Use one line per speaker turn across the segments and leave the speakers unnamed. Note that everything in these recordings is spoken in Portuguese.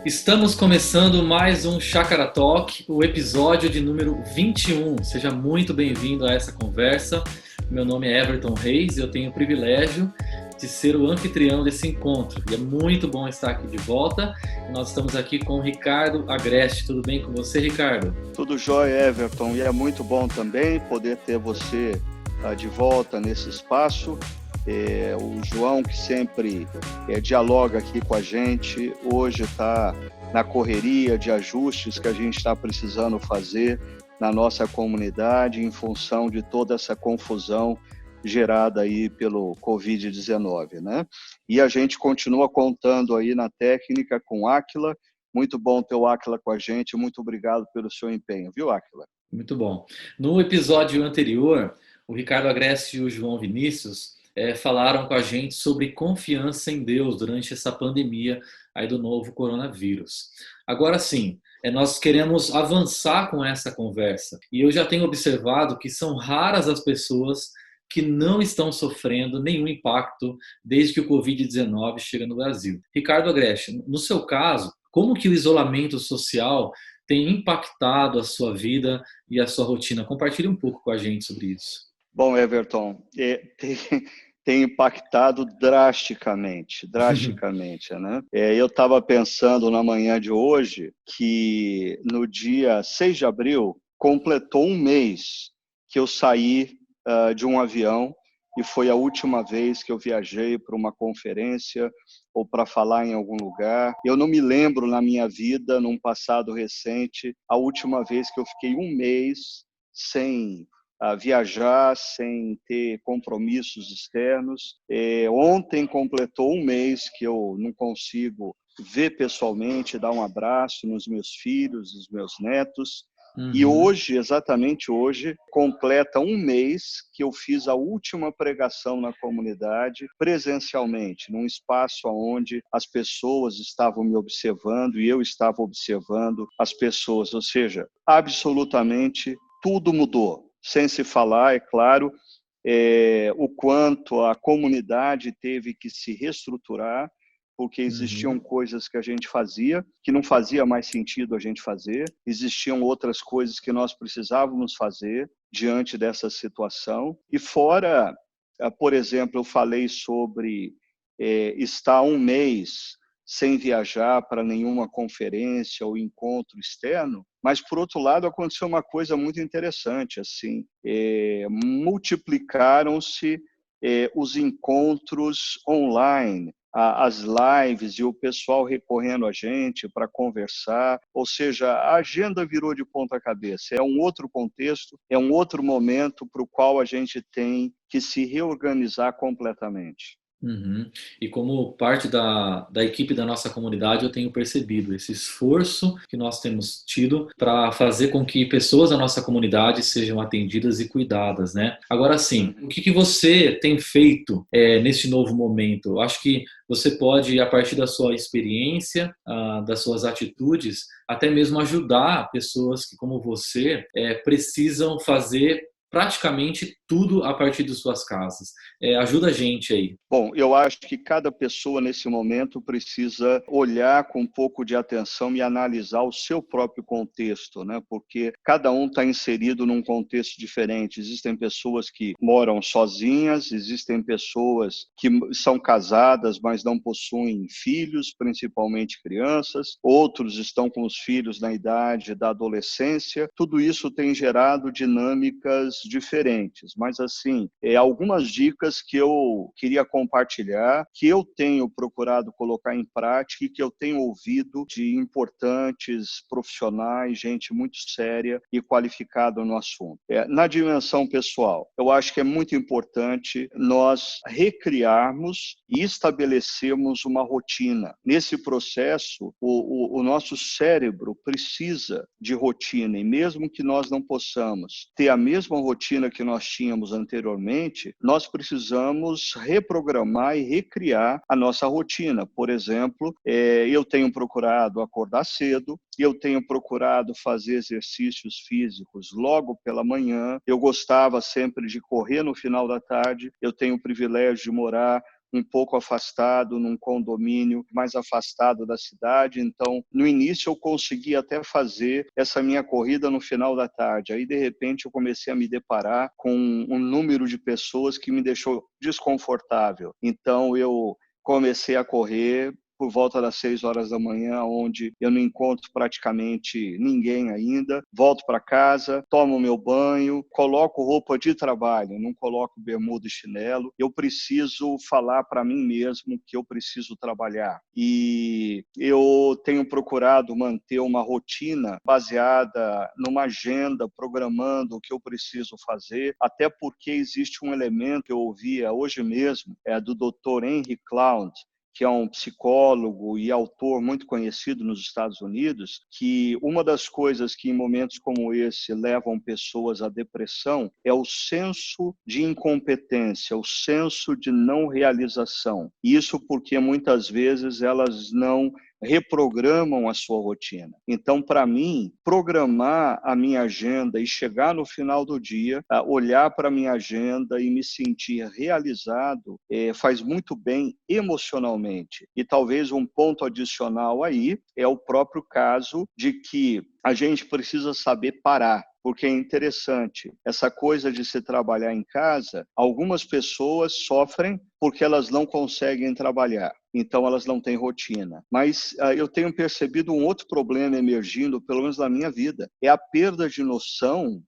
Estamos começando mais um Chácara Talk, o episódio de número 21. Seja muito bem-vindo a essa conversa. Meu nome é Everton Reis e eu tenho o privilégio de ser o anfitrião desse encontro. E é muito bom estar aqui de volta. Nós estamos aqui com o Ricardo Agreste. Tudo bem com você, Ricardo?
Tudo jóia, Everton. E é muito bom também poder ter você de volta nesse espaço. O João, que sempre dialoga aqui com a gente, hoje está na correria de ajustes que a gente está precisando fazer na nossa comunidade em função de toda essa confusão gerada aí pelo Covid-19, né? E a gente continua contando aí na técnica com o Áquila. Muito bom ter o Áquila com a gente. Muito obrigado pelo seu empenho, viu, Áquila?
Muito bom. No episódio anterior, o Ricardo Agreste e o João Vinícius falaram com a gente sobre confiança em Deus durante essa pandemia aí do novo coronavírus. Agora sim, nós queremos avançar com essa conversa. E eu já tenho observado que são raras as pessoas que não estão sofrendo nenhum impacto desde que o Covid-19 chega no Brasil. Ricardo Agreste, no seu caso, como que o isolamento social tem impactado a sua vida e a sua rotina? Compartilhe um pouco com a gente sobre isso.
Bom, Everton, tem impactado drasticamente, né? Eu estava pensando na manhã de hoje que no dia 6 de abril completou um mês que eu saí de um avião e foi a última vez que eu viajei para uma conferência ou para falar em algum lugar. Eu não me lembro na minha vida, num passado recente, a última vez que eu fiquei um mês sem viajar, sem ter compromissos externos. Ontem completou um mês que eu não consigo ver pessoalmente, dar um abraço nos meus filhos, nos meus netos. E hoje, exatamente hoje, completa um mês que eu fiz a última pregação na comunidade, presencialmente, num espaço onde as pessoas estavam me observando e eu estava observando as pessoas. Ou seja, absolutamente tudo mudou. Sem se falar, é claro, o quanto a comunidade teve que se reestruturar, porque existiam coisas que a gente fazia, que não fazia mais sentido a gente fazer, existiam outras coisas que nós precisávamos fazer diante dessa situação. E fora, por exemplo, eu falei sobre estar um mês sem viajar para nenhuma conferência ou encontro externo, mas, por outro lado, aconteceu uma coisa muito interessante, assim, multiplicaram-se os encontros online, as lives e o pessoal recorrendo a gente para conversar, ou seja, a agenda virou de ponta cabeça, é um outro contexto, é um outro momento para o qual a gente tem que se reorganizar completamente.
E como parte da equipe da nossa comunidade, eu tenho percebido esse esforço que nós temos tido para fazer com que pessoas da nossa comunidade sejam atendidas e cuidadas, né? Agora sim, o que você tem feito nesse novo momento? Eu acho que você pode, a partir da sua experiência, das suas atitudes, até mesmo ajudar pessoas que, como você, precisam fazer praticamente tudo a partir de suas casas. Ajuda a gente aí.
Bom, eu acho que cada pessoa nesse momento precisa olhar com um pouco de atenção e analisar o seu próprio contexto, né? Porque cada um está inserido num contexto diferente. Existem pessoas que moram sozinhas, existem pessoas que são casadas, mas não possuem filhos, principalmente crianças. Outros estão com os filhos na idade da adolescência. Tudo isso tem gerado dinâmicas diferentes. Mas, assim, algumas dicas que eu queria compartilhar, que eu tenho procurado colocar em prática e que eu tenho ouvido de importantes profissionais, gente muito séria e qualificada no assunto. Na dimensão pessoal, eu acho que é muito importante nós recriarmos e estabelecermos uma rotina. Nesse processo, o nosso cérebro precisa de rotina, e mesmo que nós não possamos ter a mesma rotina que nós tínhamos tínhamos anteriormente, nós precisamos reprogramar e recriar a nossa rotina. Por exemplo, eu tenho procurado acordar cedo, eu tenho procurado fazer exercícios físicos logo pela manhã, eu gostava sempre de correr no final da tarde, eu tenho o privilégio de morar um pouco afastado, num condomínio mais afastado da cidade. Então, no início, eu consegui até fazer essa minha corrida no final da tarde. Aí, de repente, eu comecei a me deparar com um número de pessoas que me deixou desconfortável. Então, eu comecei a correr por volta das 6 horas da manhã, onde eu não encontro praticamente ninguém ainda. Volto para casa, tomo meu banho, coloco roupa de trabalho, não coloco bermuda e chinelo. Eu preciso falar para mim mesmo que eu preciso trabalhar. E eu tenho procurado manter uma rotina baseada numa agenda, programando o que eu preciso fazer, até porque existe um elemento que eu ouvia hoje mesmo, do Dr. Henry Cloud, que é um psicólogo e autor muito conhecido nos Estados Unidos, que uma das coisas que em momentos como esse levam pessoas à depressão é o senso de incompetência, o senso de não realização. Isso porque muitas vezes elas não reprogramam a sua rotina. Então, para mim, programar a minha agenda e chegar no final do dia, olhar para a minha agenda e me sentir realizado, faz muito bem emocionalmente. E talvez um ponto adicional aí é o próprio caso de que a gente precisa saber parar. Porque é interessante, essa coisa de se trabalhar em casa, algumas pessoas sofrem porque elas não conseguem trabalhar, então elas não têm rotina. Mas eu tenho percebido um outro problema emergindo, pelo menos na minha vida, é a perda de noção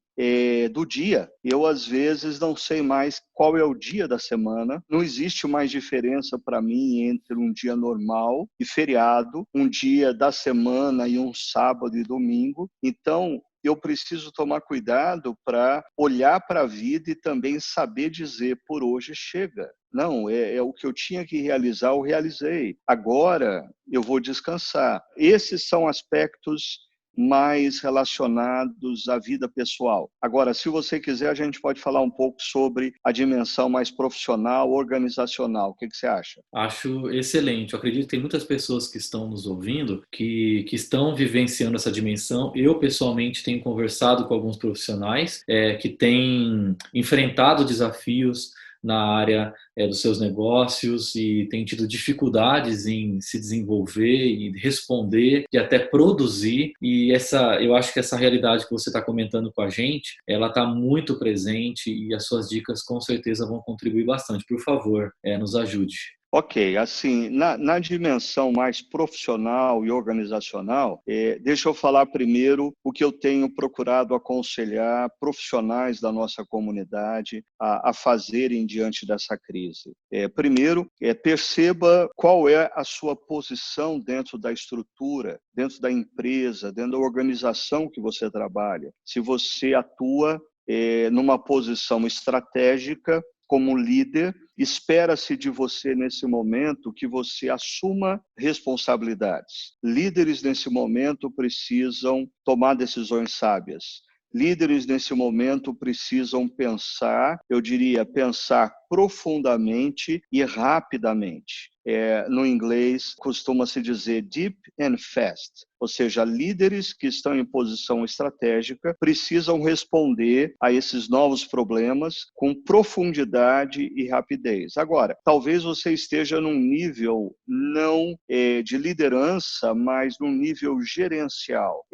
do dia. Eu, às vezes, não sei mais qual é o dia da semana, não existe mais diferença para mim entre um dia normal e feriado, um dia da semana e um sábado e domingo. Então, eu preciso tomar cuidado para olhar para a vida e também saber dizer, por hoje chega. Não, é o que eu tinha que realizar, eu realizei. Agora eu vou descansar. Esses são aspectos mais relacionados à vida pessoal. Agora, se você quiser, a gente pode falar um pouco sobre a dimensão mais profissional, organizacional. O que você acha?
Acho excelente. Eu acredito que tem muitas pessoas que estão nos ouvindo que estão vivenciando essa dimensão. Eu, pessoalmente, tenho conversado com alguns profissionais que têm enfrentado desafios na área dos seus negócios e têm tido dificuldades em se desenvolver e responder e até produzir. E eu acho que essa realidade que você está comentando com a gente, ela está muito presente e as suas dicas com certeza vão contribuir bastante. Por favor, nos ajude.
Ok, assim, na dimensão mais profissional e organizacional, deixa eu falar primeiro o que eu tenho procurado aconselhar profissionais da nossa comunidade a fazerem diante dessa crise. Primeiro, perceba qual é a sua posição dentro da estrutura, dentro da empresa, dentro da organização que você trabalha. Se você atua numa posição estratégica, como líder, espera-se de você nesse momento que você assuma responsabilidades. Líderes nesse momento precisam tomar decisões sábias. Líderes nesse momento precisam pensar, eu diria, pensar profundamente e rapidamente. No inglês, costuma-se dizer deep and fast, ou seja, líderes que estão em posição estratégica precisam responder a esses novos problemas com profundidade e rapidez. Agora, talvez você esteja num nível não de liderança, mas num nível gerencial,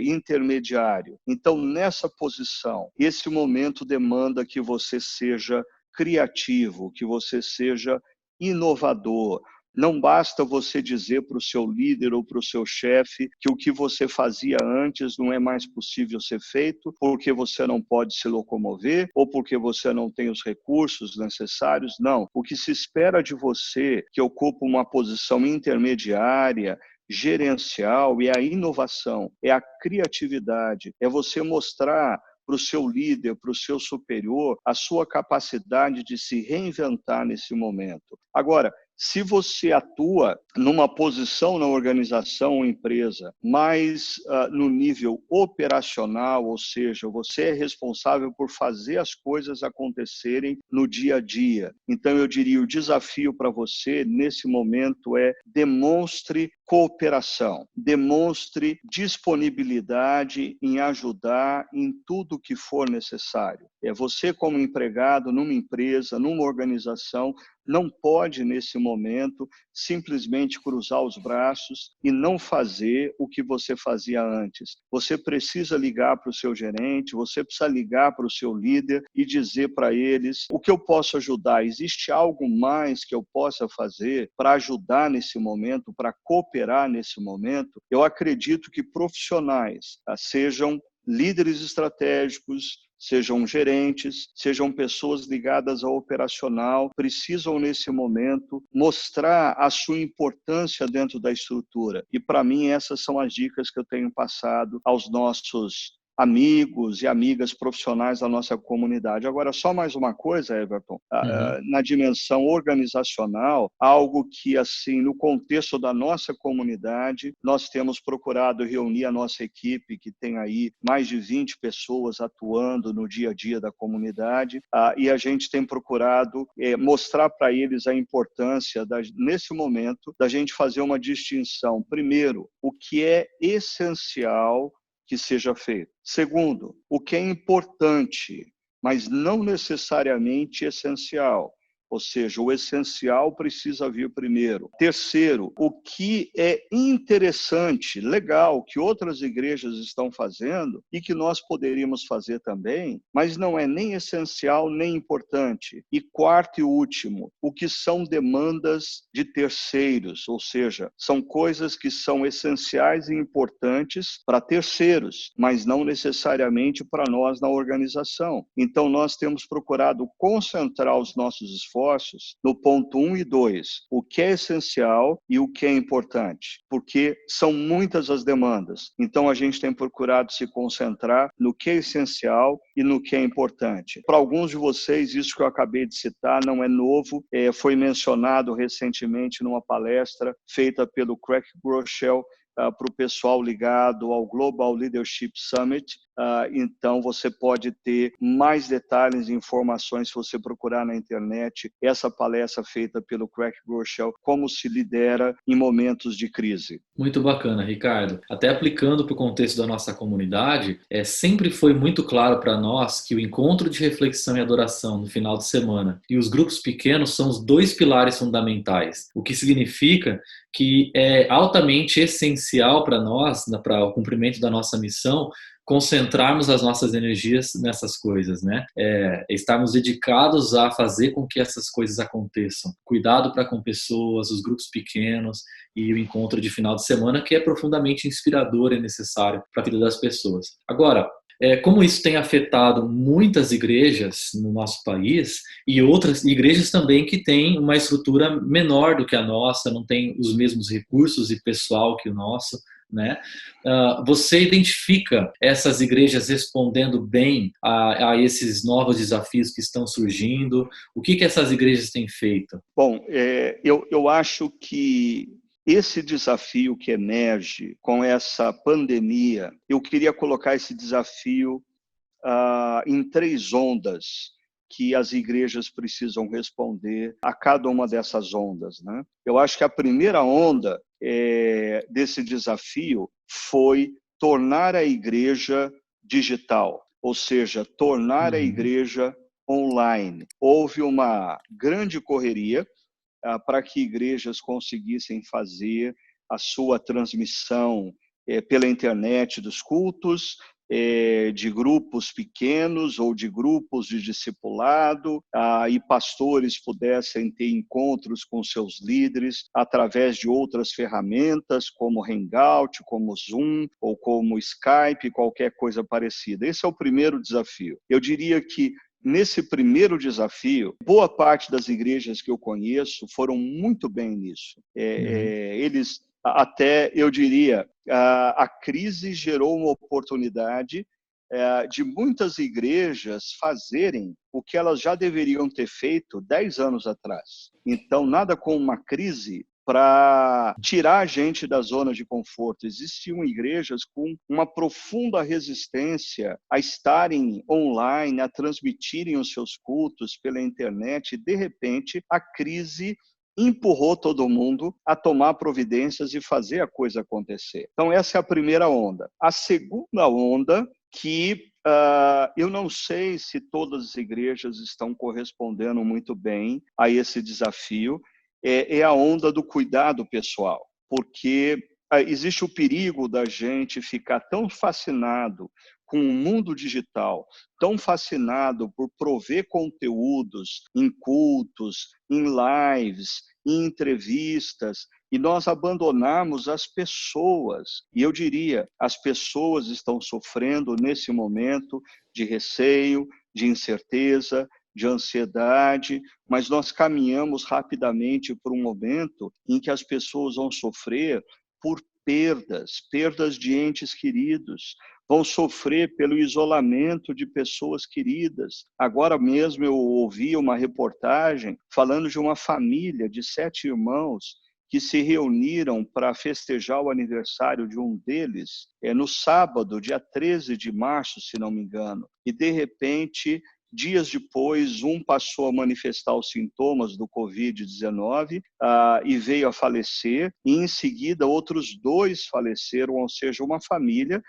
intermediário. Então, nessa posição, esse momento demanda que você seja criativo, que você seja inovador. Não basta você dizer para o seu líder ou para o seu chefe que o que você fazia antes não é mais possível ser feito porque você não pode se locomover ou porque você não tem os recursos necessários. Não. O que se espera de você, que ocupa uma posição intermediária, gerencial, é a inovação, é a criatividade, é você mostrar para o seu líder, para o seu superior, a sua capacidade de se reinventar nesse momento. Agora, Se você atua numa posição na organização ou empresa mais no nível operacional, ou seja, você é responsável por fazer as coisas acontecerem no dia a dia. Então, eu diria, o desafio para você nesse momento é demonstre cooperação, demonstre disponibilidade em ajudar em tudo que for necessário. Você, como empregado numa empresa, numa organização, não pode, nesse momento, simplesmente cruzar os braços e não fazer o que você fazia antes. Você precisa ligar para o seu gerente, você precisa ligar para o seu líder e dizer para eles o que eu posso ajudar. Existe algo mais que eu possa fazer para ajudar nesse momento, para cooperar nesse momento? Eu acredito que profissionais, sejam líderes estratégicos, sejam gerentes, sejam pessoas ligadas ao operacional, precisam, nesse momento, mostrar a sua importância dentro da estrutura. E, para mim, essas são as dicas que eu tenho passado aos nossos amigos e amigas profissionais da nossa comunidade. Agora, só mais uma coisa, Everton, na dimensão organizacional, algo que, assim, no contexto da nossa comunidade, nós temos procurado reunir a nossa equipe, que tem aí mais de 20 pessoas atuando no dia a dia da comunidade, e a gente tem procurado mostrar para eles a importância, nesse momento, da gente fazer uma distinção. Primeiro, o que é essencial que seja feito. Segundo, o que é importante, mas não necessariamente essencial. Ou seja, o essencial precisa vir primeiro. Terceiro, o que é interessante, legal, que outras igrejas estão fazendo e que nós poderíamos fazer também, mas não é nem essencial nem importante. E quarto e último, o que são demandas de terceiros, ou seja, são coisas que são essenciais e importantes para terceiros, mas não necessariamente para nós na organização. Então, nós temos procurado concentrar os nossos esforços no ponto 1 e 2, o que é essencial e o que é importante, porque são muitas as demandas. Então, a gente tem procurado se concentrar no que é essencial e no que é importante. Para alguns de vocês, isso que eu acabei de citar não é novo, foi mencionado recentemente numa palestra feita pelo Craig Groeschel para o pessoal ligado ao Global Leadership Summit. Então, você pode ter mais detalhes e informações se você procurar na internet essa palestra feita pelo Craig Groeschel, como se lidera em momentos de crise.
Muito bacana, Ricardo. Até aplicando para o contexto da nossa comunidade, sempre foi muito claro para nós que o encontro de reflexão e adoração no final de semana e os grupos pequenos são os dois pilares fundamentais, o que significa que é altamente essencial para nós, para o cumprimento da nossa missão, concentrarmos as nossas energias nessas coisas, né? Estarmos dedicados a fazer com que essas coisas aconteçam. Cuidado para com pessoas, os grupos pequenos e o encontro de final de semana, que é profundamente inspirador e necessário para a vida das pessoas. Agora, como isso tem afetado muitas igrejas no nosso país e outras igrejas também que têm uma estrutura menor do que a nossa, não tem os mesmos recursos e pessoal que o nosso, né? Você identifica essas igrejas respondendo bem a esses novos desafios que estão surgindo? O que essas igrejas têm feito?
Bom, eu acho que esse desafio que emerge com essa pandemia, eu queria colocar esse desafio em 3 ondas que as igrejas precisam responder a cada uma dessas ondas, né? Eu acho que a primeira onda desse desafio foi tornar a igreja digital, ou seja, tornar a igreja online. Houve uma grande correria para que igrejas conseguissem fazer a sua transmissão pela internet dos cultos, de grupos pequenos ou de grupos de discipulado, e pastores pudessem ter encontros com seus líderes através de outras ferramentas, como Hangout, como Zoom ou como Skype, qualquer coisa parecida. Esse é o primeiro desafio. Eu diria que nesse primeiro desafio, boa parte das igrejas que eu conheço foram muito bem nisso. Eles até, eu diria, a crise gerou uma oportunidade de muitas igrejas fazerem o que elas já deveriam ter feito 10 anos atrás. Então, nada como uma crise para tirar a gente da zona de conforto. Existiam igrejas com uma profunda resistência a estarem online, a transmitirem os seus cultos pela internet, e, de repente, a crise empurrou todo mundo a tomar providências e fazer a coisa acontecer. Então, essa é a primeira onda. A segunda onda, que eu não sei se todas as igrejas estão correspondendo muito bem a esse desafio, é a onda do cuidado pessoal, porque existe o perigo da gente ficar tão fascinado com o mundo digital, tão fascinado por prover conteúdos em cultos, em lives, em entrevistas, e nós abandonarmos as pessoas. E eu diria, as pessoas estão sofrendo nesse momento de receio, de incerteza, de ansiedade, mas nós caminhamos rapidamente para um momento em que as pessoas vão sofrer por perdas de entes queridos, vão sofrer pelo isolamento de pessoas queridas. Agora mesmo eu ouvi uma reportagem falando de uma família de 7 irmãos que se reuniram para festejar o aniversário de um deles no sábado, dia 13 de março, se não me engano. E, de repente, dias depois, um passou a manifestar os sintomas do Covid-19 e veio a falecer, e em seguida outros 2 faleceram, ou seja, uma família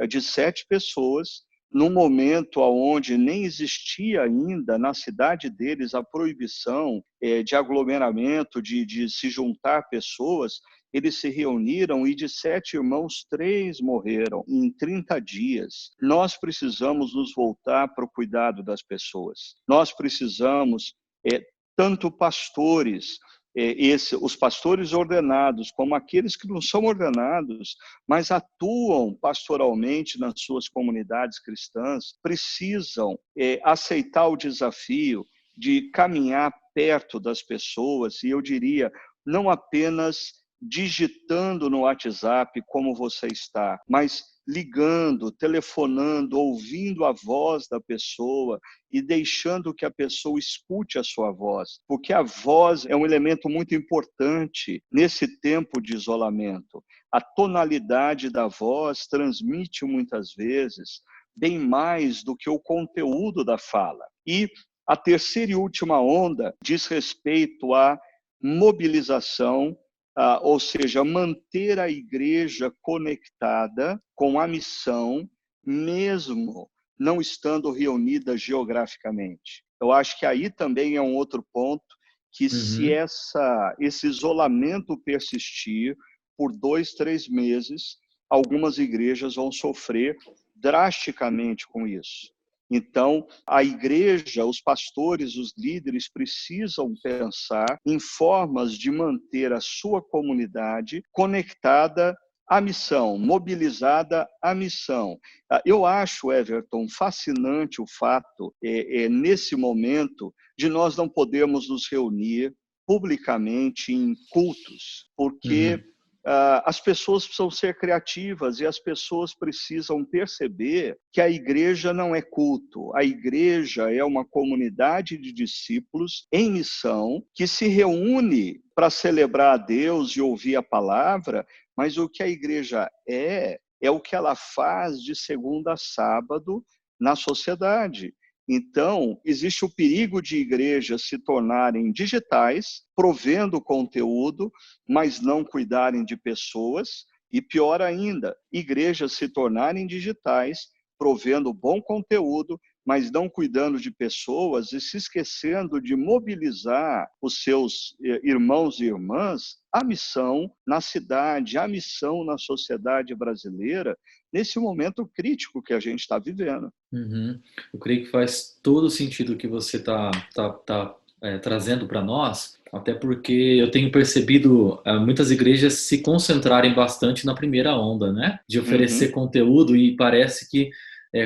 de 7 pessoas, num momento onde nem existia ainda na cidade deles a proibição de aglomeramento, de se juntar pessoas. Eles se reuniram e de 7 irmãos, 3 morreram em 30 dias. Nós precisamos nos voltar para o cuidado das pessoas. Nós precisamos, tanto pastores, os pastores ordenados, como aqueles que não são ordenados, mas atuam pastoralmente nas suas comunidades cristãs, precisam aceitar o desafio de caminhar perto das pessoas, e eu diria, não apenas digitando no WhatsApp como você está, mas ligando, telefonando, ouvindo a voz da pessoa e deixando que a pessoa escute a sua voz, porque a voz é um elemento muito importante nesse tempo de isolamento. A tonalidade da voz transmite muitas vezes bem mais do que o conteúdo da fala. E a terceira e última onda diz respeito à mobilização, ou seja, manter a igreja conectada com a missão, mesmo não estando reunida geograficamente. Eu acho que aí também é um outro ponto, que se esse isolamento persistir por 2, 3 meses, algumas igrejas vão sofrer drasticamente com isso. Então, a igreja, os pastores, os líderes precisam pensar em formas de manter a sua comunidade conectada à missão, mobilizada à missão. Eu acho, Everton, fascinante o fato, nesse momento, de nós não podermos nos reunir publicamente em cultos, porque as pessoas precisam ser criativas e as pessoas precisam perceber que a igreja não é culto. A igreja é uma comunidade de discípulos em missão que se reúne para celebrar a Deus e ouvir a palavra, mas o que a igreja é o que ela faz de segunda a sábado na sociedade. Então, existe o perigo de igrejas se tornarem digitais, provendo conteúdo, mas não cuidarem de pessoas, e pior ainda, igrejas se tornarem digitais, provendo bom conteúdo, mas não cuidando de pessoas e se esquecendo de mobilizar os seus irmãos e irmãs à missão na cidade, à missão na sociedade brasileira, nesse momento crítico que a gente está vivendo.
Eu creio que faz todo sentido o que você está trazendo para nós, até porque eu tenho percebido muitas igrejas se concentrarem bastante na primeira onda, né? De oferecer conteúdo, e parece que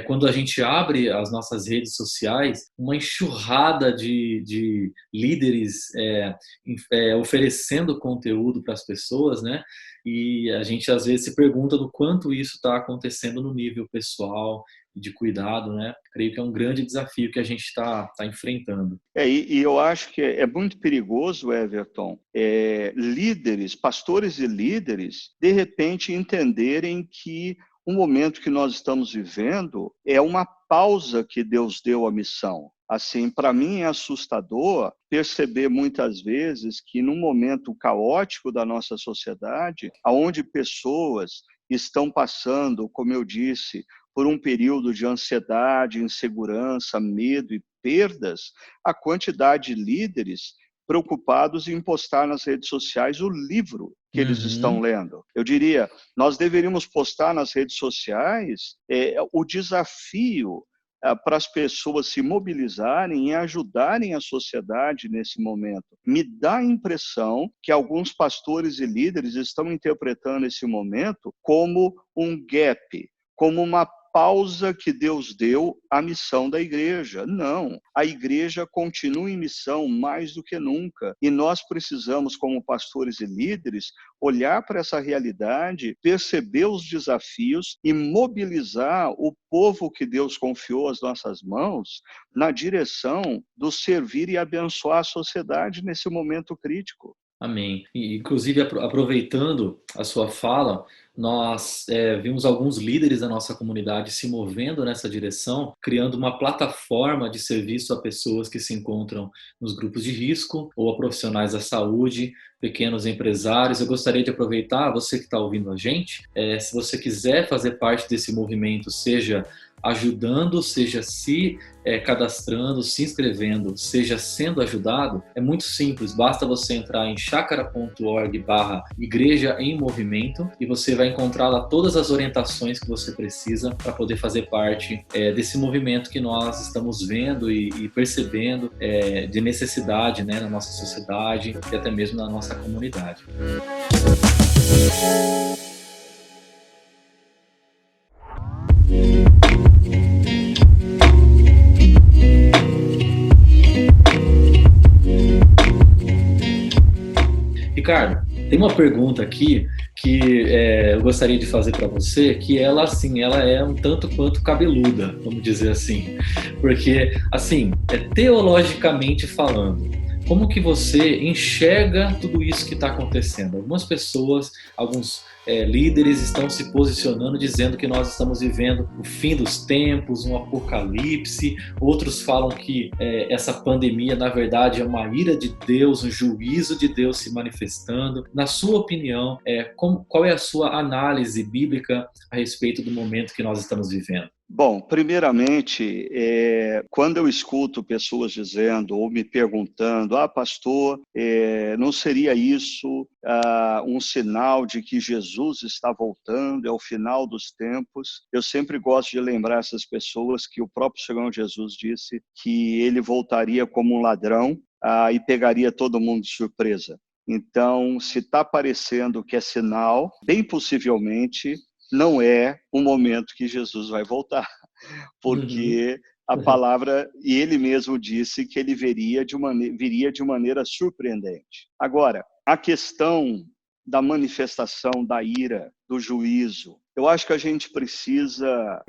quando a gente abre as nossas redes sociais, uma enxurrada de líderes oferecendo conteúdo para as pessoas, né? E a gente às vezes se pergunta do quanto isso está acontecendo no nível pessoal, e de cuidado, né? Creio que é um grande desafio que a gente está enfrentando.
E eu acho que é muito perigoso, Everton, líderes, pastores e líderes, de repente entenderem que o momento que nós estamos vivendo é uma pausa que Deus deu à missão. Assim, para mim é assustador perceber muitas vezes que num momento caótico da nossa sociedade, aonde pessoas estão passando, como eu disse, por um período de ansiedade, insegurança, medo e perdas, a quantidade de líderes preocupados em postar nas redes sociais o livro que eles estão
Uhum.
lendo. Eu diria, nós deveríamos postar nas redes sociais o desafio para as pessoas se mobilizarem e ajudarem a sociedade nesse momento. Me dá a impressão que alguns pastores e líderes estão interpretando esse momento como um gap, como uma pausa que Deus deu à missão da igreja. Não, a igreja continua em missão mais do que nunca. E nós precisamos, como pastores e líderes, olhar para essa realidade, perceber os desafios e mobilizar o povo que Deus confiou às nossas mãos na direção do servir e abençoar a sociedade nesse momento crítico.
Amém. E, inclusive, aproveitando a sua fala, nós vimos alguns líderes da nossa comunidade se movendo nessa direção, criando uma plataforma de serviço a pessoas que se encontram nos grupos de risco ou a profissionais da saúde, pequenos empresários. Eu gostaria de aproveitar, você que está ouvindo a gente, se você quiser fazer parte desse movimento, seja ajudando, seja se cadastrando, se inscrevendo, seja sendo ajudado, é muito simples, basta você entrar em chacara.org/igreja em movimento e você vai encontrar lá todas as orientações que você precisa para poder fazer parte desse movimento que nós estamos vendo e percebendo de necessidade, né, na nossa sociedade e até mesmo na nossa comunidade. Ricardo, tem uma pergunta aqui que eu gostaria de fazer para você, que ela, assim, ela é um tanto quanto cabeluda, vamos dizer assim. Porque, assim, teologicamente falando, como que você enxerga tudo isso que está acontecendo? Algumas pessoas, alguns líderes estão se posicionando dizendo que nós estamos vivendo o fim dos tempos, um apocalipse. Outros falam que essa pandemia, na verdade, é uma ira de Deus, um juízo de Deus se manifestando. Na sua opinião, qual é a sua análise bíblica a respeito do momento que nós estamos vivendo?
Bom, primeiramente, quando eu escuto pessoas dizendo ou me perguntando, pastor, não seria isso um sinal de que Jesus está voltando, é o final dos tempos? Eu sempre gosto de lembrar essas pessoas que o próprio Senhor Jesus disse que ele voltaria como um ladrão e pegaria todo mundo de surpresa. Então, se está parecendo que é sinal, bem possivelmente não é o momento que Jesus vai voltar,
Uhum.
porque a palavra, e ele mesmo disse que ele viria de maneira surpreendente. Agora, a questão da manifestação da ira, do juízo, eu acho que a gente precisaria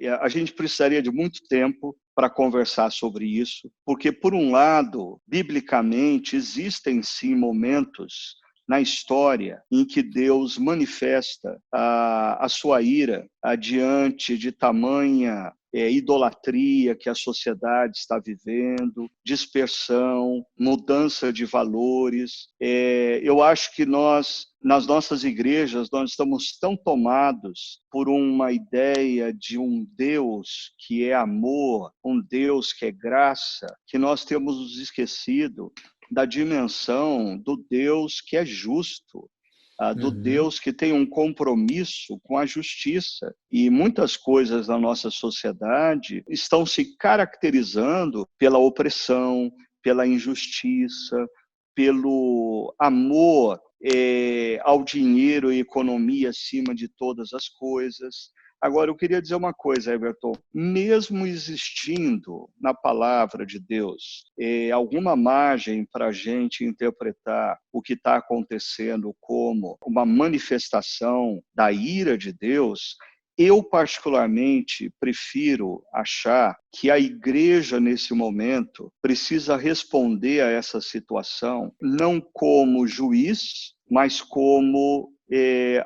de muito tempo para conversar sobre isso, porque, por um lado, biblicamente, existem sim momentos na história em que Deus manifesta a sua ira diante de tamanha idolatria que a sociedade está vivendo, dispersão, mudança de valores. Eu acho que nós, nas nossas igrejas, nós estamos tão tomados por uma ideia de um Deus que é amor, um Deus que é graça, que nós temos nos esquecido da dimensão do Deus que é justo, do
Uhum.
Deus que tem um compromisso com a justiça. E muitas coisas na nossa sociedade estão se caracterizando pela opressão, pela injustiça, pelo amor ao dinheiro e economia acima de todas as coisas. Agora, eu queria dizer uma coisa, Everton. Mesmo existindo na palavra de Deus alguma margem para a gente interpretar o que está acontecendo como uma manifestação da ira de Deus, Eu, particularmente, prefiro achar que a igreja, nesse momento, precisa responder a essa situação não como juiz, mas como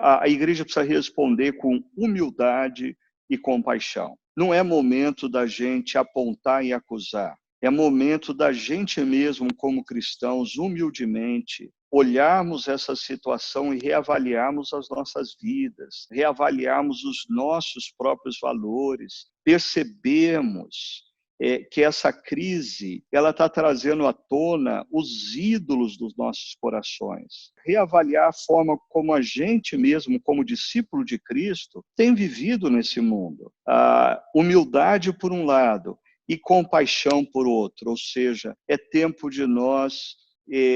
a igreja precisa responder com humildade e compaixão. Não é momento da gente apontar e acusar. É momento da gente mesmo, como cristãos, humildemente, olharmos essa situação e reavaliarmos as nossas vidas, reavaliarmos os nossos próprios valores, percebermos que essa crise ela está trazendo à tona os ídolos dos nossos corações. Reavaliar a forma como a gente mesmo, como discípulo de Cristo, tem vivido nesse mundo. A humildade por um lado e compaixão por outro, ou seja, é tempo de nós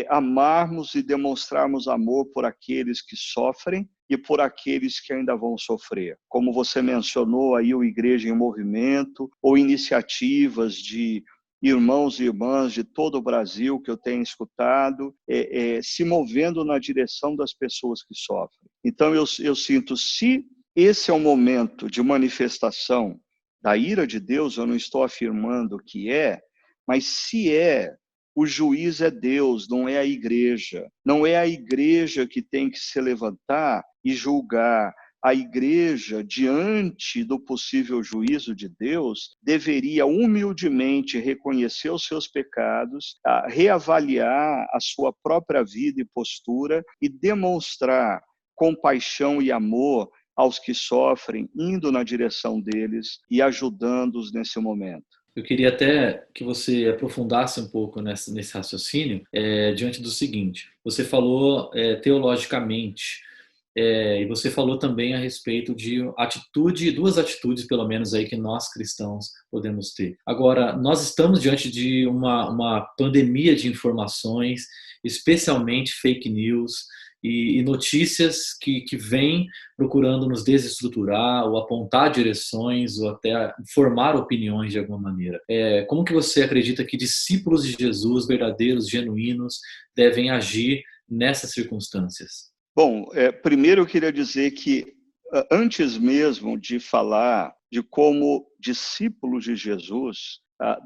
amarmos e demonstrarmos amor por aqueles que sofrem e por aqueles que ainda vão sofrer. Como você mencionou aí, o Igreja em Movimento, ou iniciativas de irmãos e irmãs de todo o Brasil que eu tenho escutado, se movendo na direção das pessoas que sofrem. Então eu sinto, se esse é o momento de manifestação da ira de Deus, eu não estou afirmando que mas se o juiz é Deus, não é a igreja. Não é a igreja que tem que se levantar e julgar. A igreja, diante do possível juízo de Deus, deveria humildemente reconhecer os seus pecados, reavaliar a sua própria vida e postura e demonstrar compaixão e amor aos que sofrem, indo na direção deles e ajudando-os nesse momento.
Eu queria até que você aprofundasse um pouco nesse raciocínio, diante do seguinte: você falou teologicamente, e você falou também a respeito de duas atitudes, pelo menos, aí que nós cristãos podemos ter. Agora, nós estamos diante de uma pandemia de informações, especialmente fake news, e notícias que vêm procurando nos desestruturar ou apontar direções ou até formar opiniões de alguma maneira. Como que você acredita que discípulos de Jesus, verdadeiros, genuínos, devem agir nessas circunstâncias?
Bom, primeiro eu queria dizer que antes mesmo de falar de como discípulos de Jesus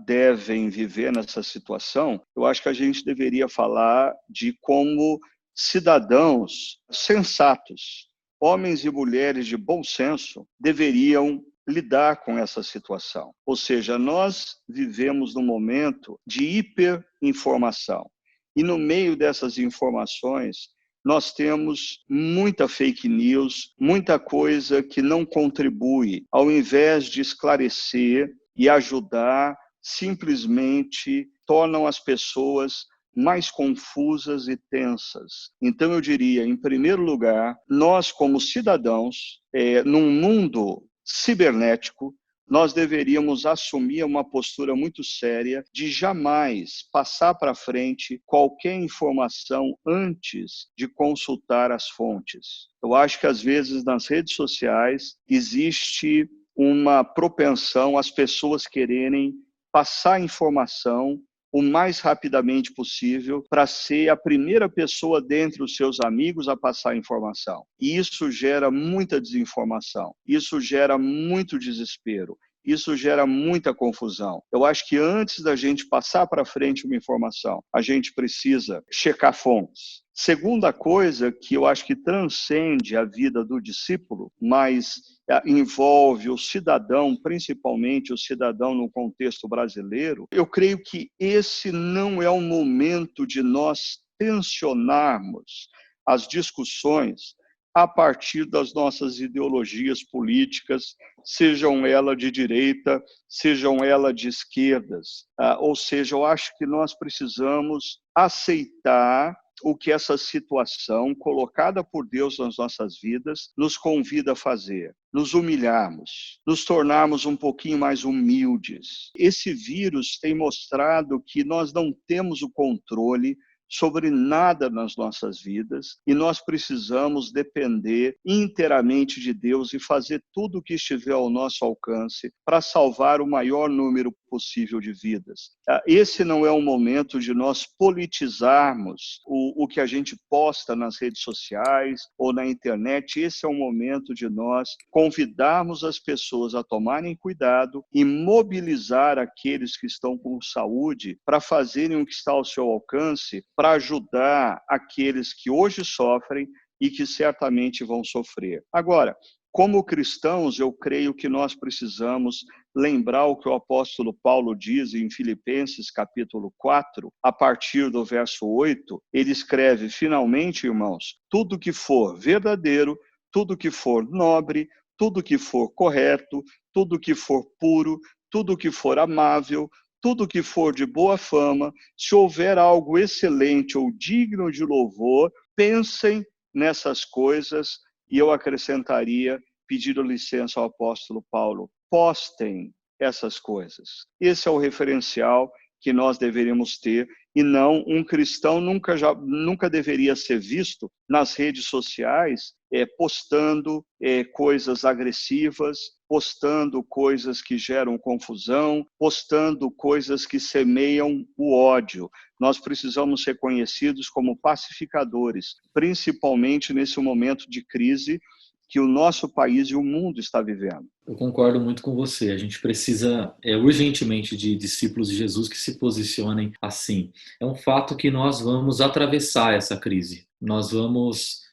devem viver nessa situação, eu acho que a gente deveria falar de como cidadãos sensatos, homens e mulheres de bom senso, deveriam lidar com essa situação. Ou seja, nós vivemos num momento de hiperinformação. E no meio dessas informações, nós temos muita fake news, muita coisa que não contribui, ao invés de esclarecer e ajudar, simplesmente tornam as pessoas mais confusas e tensas. Então, eu diria, em primeiro lugar, nós como cidadãos, num mundo cibernético, nós deveríamos assumir uma postura muito séria de jamais passar para frente qualquer informação antes de consultar as fontes. Eu acho que, às vezes, nas redes sociais, existe uma propensão às pessoas quererem passar informação o mais rapidamente possível para ser a primeira pessoa dentre os seus amigos a passar informação. E isso gera muita desinformação, isso gera muito desespero, isso gera muita confusão. Eu acho que antes da gente passar para frente uma informação, a gente precisa checar fontes. Segunda coisa que eu acho que transcende a vida do discípulo, mas envolve o cidadão, principalmente o cidadão no contexto brasileiro, eu creio que esse não é o momento de nós tensionarmos as discussões a partir das nossas ideologias políticas, sejam elas de direita, sejam elas de esquerdas. Ou seja, eu acho que nós precisamos aceitar o que essa situação colocada por Deus nas nossas vidas nos convida a fazer. Nos humilharmos, nos tornarmos um pouquinho mais humildes. Esse vírus tem mostrado que nós não temos o controle sobre nada nas nossas vidas e nós precisamos depender inteiramente de Deus e fazer tudo o que estiver ao nosso alcance para salvar o maior número possível de vidas. Esse não é um momento de nós politizarmos o que a gente posta nas redes sociais ou na internet. Esse é um momento de nós convidarmos as pessoas a tomarem cuidado e mobilizar aqueles que estão com saúde para fazerem o que está ao seu alcance para ajudar aqueles que hoje sofrem e que certamente vão sofrer. Agora, como cristãos, eu creio que nós precisamos lembrar o que o apóstolo Paulo diz em Filipenses capítulo 4, a partir do verso 8, ele escreve: finalmente, irmãos, tudo que for verdadeiro, tudo que for nobre, tudo que for correto, tudo que for puro, tudo que for amável, tudo que for de boa fama, se houver algo excelente ou digno de louvor, pensem nessas coisas. E eu acrescentaria, pedindo licença ao apóstolo Paulo: postem essas coisas. Esse é o referencial que nós deveríamos ter, e não, um cristão nunca deveria ser visto nas redes sociais postando coisas agressivas, postando coisas que geram confusão, postando coisas que semeiam o ódio. Nós precisamos ser conhecidos como pacificadores, principalmente nesse momento de crise que o nosso país e o mundo está vivendo.
Eu concordo muito com você. A gente precisa urgentemente de discípulos de Jesus que se posicionem assim. É um fato que nós vamos atravessar essa crise, nós vamos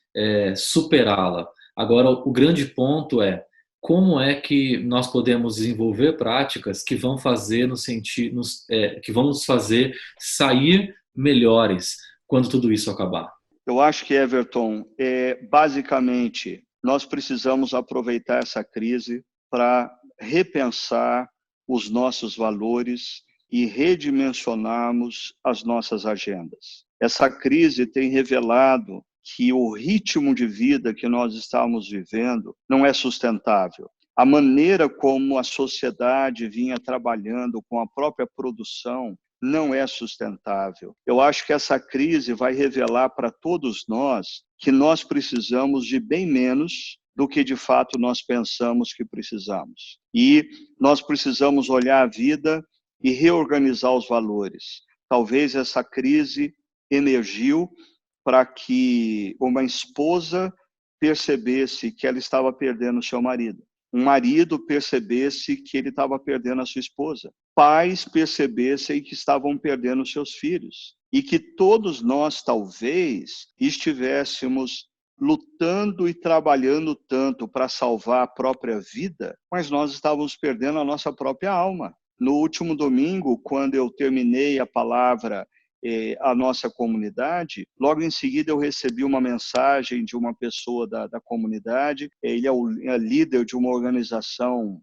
superá-la. Agora, o grande ponto é como é que nós podemos desenvolver práticas que vão fazer que vão nos fazer sair melhores quando tudo isso acabar.
Eu acho que, Everton, basicamente, nós precisamos aproveitar essa crise para repensar os nossos valores e redimensionarmos as nossas agendas. Essa crise tem revelado que o ritmo de vida que nós estamos vivendo não é sustentável. A maneira como a sociedade vinha trabalhando com a própria produção não é sustentável. Eu acho que essa crise vai revelar para todos nós que nós precisamos de bem menos do que de fato nós pensamos que precisamos. E nós precisamos olhar a vida e reorganizar os valores. Talvez essa crise emergiu para que uma esposa percebesse que ela estava perdendo seu marido. Um marido percebesse que ele estava perdendo a sua esposa. Pais percebessem que estavam perdendo seus filhos. E que todos nós, talvez, estivéssemos lutando e trabalhando tanto para salvar a própria vida, mas nós estávamos perdendo a nossa própria alma. No último domingo, quando eu terminei a palavra a nossa comunidade, logo em seguida eu recebi uma mensagem de uma pessoa da comunidade. Ele é o líder de uma organização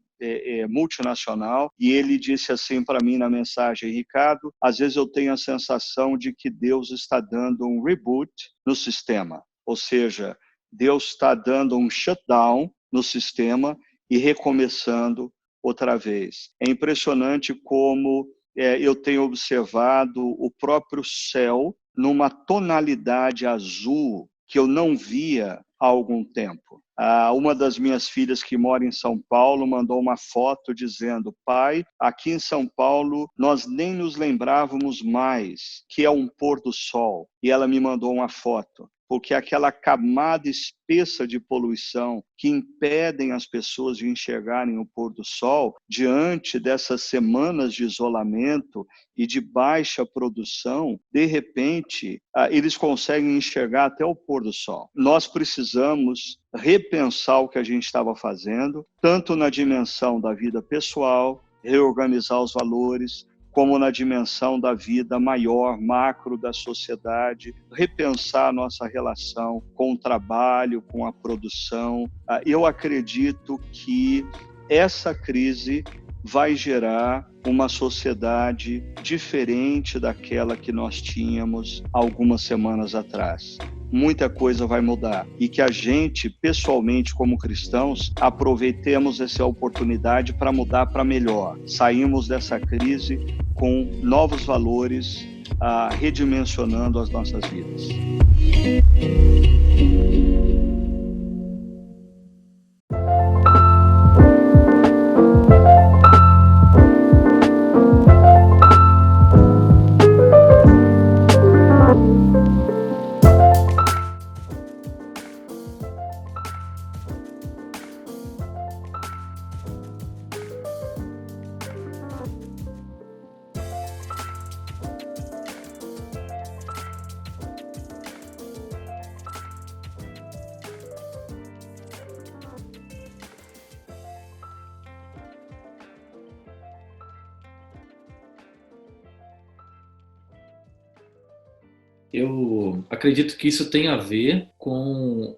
multinacional, e ele disse assim para mim na mensagem: Ricardo, às vezes eu tenho a sensação de que Deus está dando um reboot no sistema, ou seja, Deus está dando um shutdown no sistema e recomeçando outra vez. É impressionante como eu tenho observado o próprio céu numa tonalidade azul que eu não via há algum tempo. Uma das minhas filhas que mora em São Paulo mandou uma foto dizendo: pai, aqui em São Paulo nós nem nos lembrávamos mais que é um pôr do sol. E ela me mandou uma foto, porque aquela camada espessa de poluição que impedem as pessoas de enxergarem o pôr do sol, diante dessas semanas de isolamento e de baixa produção, de repente, eles conseguem enxergar até o pôr do sol. Nós precisamos repensar o que a gente estava fazendo, tanto na dimensão da vida pessoal, reorganizar os valores, como na dimensão da vida maior, macro da sociedade, repensar a nossa relação com o trabalho, com a produção. Eu acredito que essa crise vai gerar uma sociedade diferente daquela que nós tínhamos algumas semanas atrás. Muita coisa vai mudar, e que a gente, pessoalmente, como cristãos, aproveitemos essa oportunidade para mudar para melhor. Saímos dessa crise com novos valores, redimensionando as nossas vidas.
Eu acredito que isso tem a ver com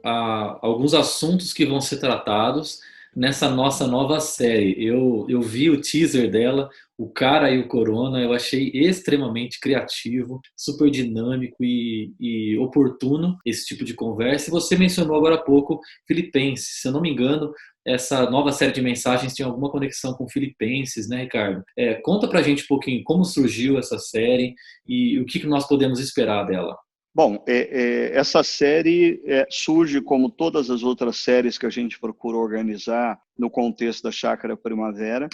alguns assuntos que vão ser tratados nessa nossa nova série. Eu vi o teaser dela, O Cara e o Corona, eu achei extremamente criativo, super dinâmico e oportuno esse tipo de conversa. E você mencionou agora há pouco Filipenses, se eu não me engano, essa nova série de mensagens tem alguma conexão com Filipenses, né, Ricardo? Conta pra gente um pouquinho como surgiu essa série e o que nós podemos esperar dela.
Bom, essa série surge como todas as outras séries que a gente procura organizar no contexto da Chácara Primavera,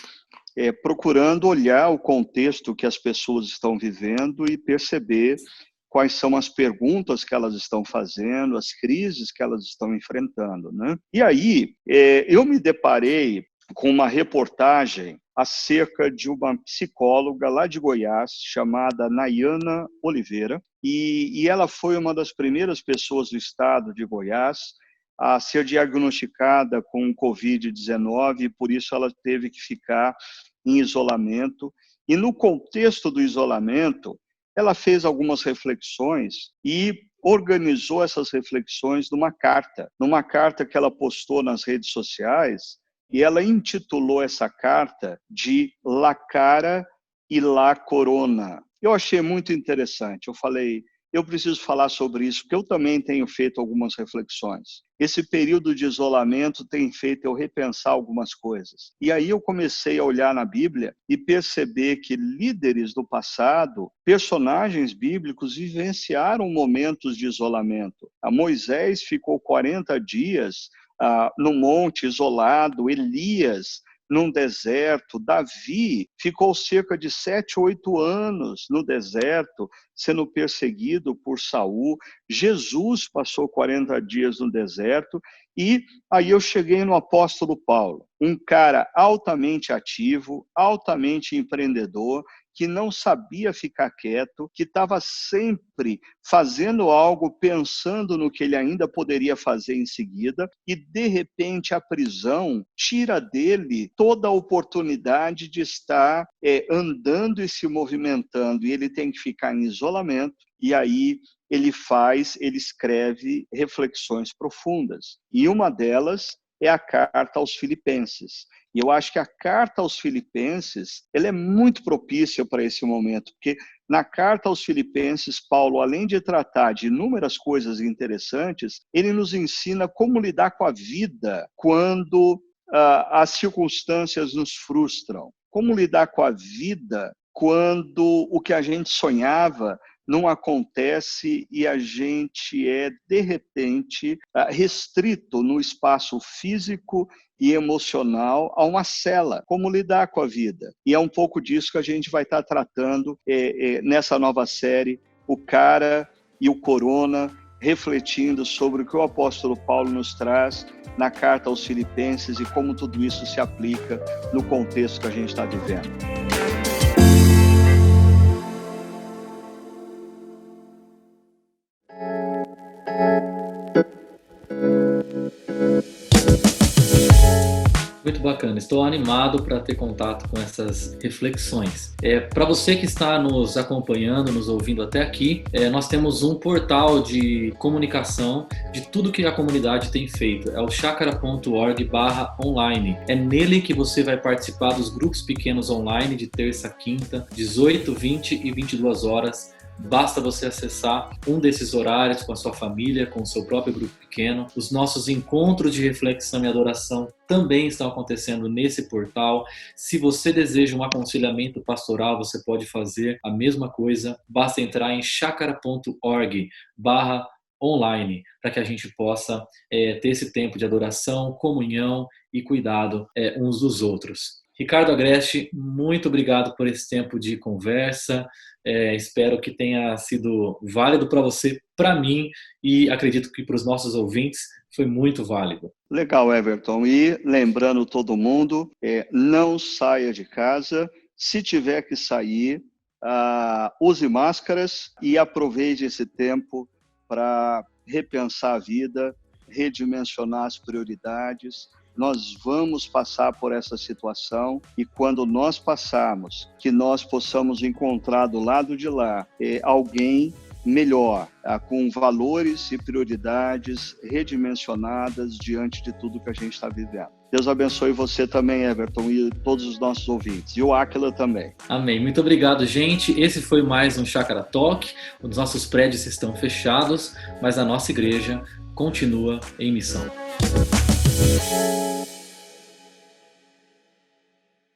procurando olhar o contexto que as pessoas estão vivendo e perceber quais são as perguntas que elas estão fazendo, as crises que elas estão enfrentando, né? E aí, eu me deparei com uma reportagem acerca de uma psicóloga lá de Goiás, chamada Nayana Oliveira, e ela foi uma das primeiras pessoas do estado de Goiás a ser diagnosticada com Covid-19, e por isso ela teve que ficar em isolamento. E no contexto do isolamento, ela fez algumas reflexões e organizou essas reflexões numa carta que ela postou nas redes sociais, e ela intitulou essa carta de La Cara e La Corona. Eu achei muito interessante. Eu falei, eu preciso falar sobre isso, porque eu também tenho feito algumas reflexões. Esse período de isolamento tem feito eu repensar algumas coisas. E aí eu comecei a olhar na Bíblia e perceber que líderes do passado, personagens bíblicos, vivenciaram momentos de isolamento. A Moisés ficou 40 dias no monte isolado, Elias num deserto, Davi ficou cerca de 7, 8 anos no deserto, sendo perseguido por Saul. Jesus passou 40 dias no deserto, e aí eu cheguei no apóstolo Paulo, um cara altamente ativo, altamente empreendedor, que não sabia ficar quieto, que estava sempre fazendo algo, pensando no que ele ainda poderia fazer em seguida, e de repente a prisão tira dele toda a oportunidade de estar andando e se movimentando, e ele tem que ficar em isolamento, e aí ele escreve reflexões profundas. E uma delas é a carta aos Filipenses. E eu acho que a carta aos Filipenses, ela é muito propícia para esse momento, porque na carta aos Filipenses, Paulo, além de tratar de inúmeras coisas interessantes, ele nos ensina como lidar com a vida quando as circunstâncias nos frustram, como lidar com a vida quando o que a gente sonhava não acontece e a gente é, de repente, restrito no espaço físico e emocional a uma cela, como lidar com a vida. E é um pouco disso que a gente vai estar tratando nessa nova série, O Cara e o Corona, refletindo sobre o que o apóstolo Paulo nos traz na carta aos Filipenses e como tudo isso se aplica no contexto que a gente está vivendo.
Muito bacana, estou animado para ter contato com essas reflexões. Para você que está nos acompanhando, nos ouvindo até aqui, nós temos um portal de comunicação de tudo que a comunidade tem feito. É o chacara.org/online. É nele que você vai participar dos grupos pequenos online de terça a quinta, 18, 20 e 22 horas. Basta você acessar um desses horários com a sua família, com o seu próprio grupo pequeno. Os nossos encontros de reflexão e adoração também estão acontecendo nesse portal. Se você deseja um aconselhamento pastoral, você pode fazer a mesma coisa. Basta entrar em chacara.org/online para que a gente possa ter esse tempo de adoração, comunhão e cuidado uns dos outros. Ricardo Agreste, muito obrigado por esse tempo de conversa. Espero que tenha sido válido para você, para mim, e acredito que para os nossos ouvintes foi muito válido.
Legal, Everton. E lembrando todo mundo, não saia de casa. Se tiver que sair, use máscaras e aproveite esse tempo para repensar a vida, redimensionar as prioridades. Nós vamos passar por essa situação, e quando nós passarmos, que nós possamos encontrar do lado de lá alguém melhor, com valores e prioridades redimensionadas diante de tudo que a gente está vivendo. Deus abençoe você também, Everton, e todos os nossos ouvintes. E o Áquila também.
Amém. Muito obrigado, gente. Esse foi mais um Chácara Talk. Os nossos prédios estão fechados, mas a nossa igreja continua em missão.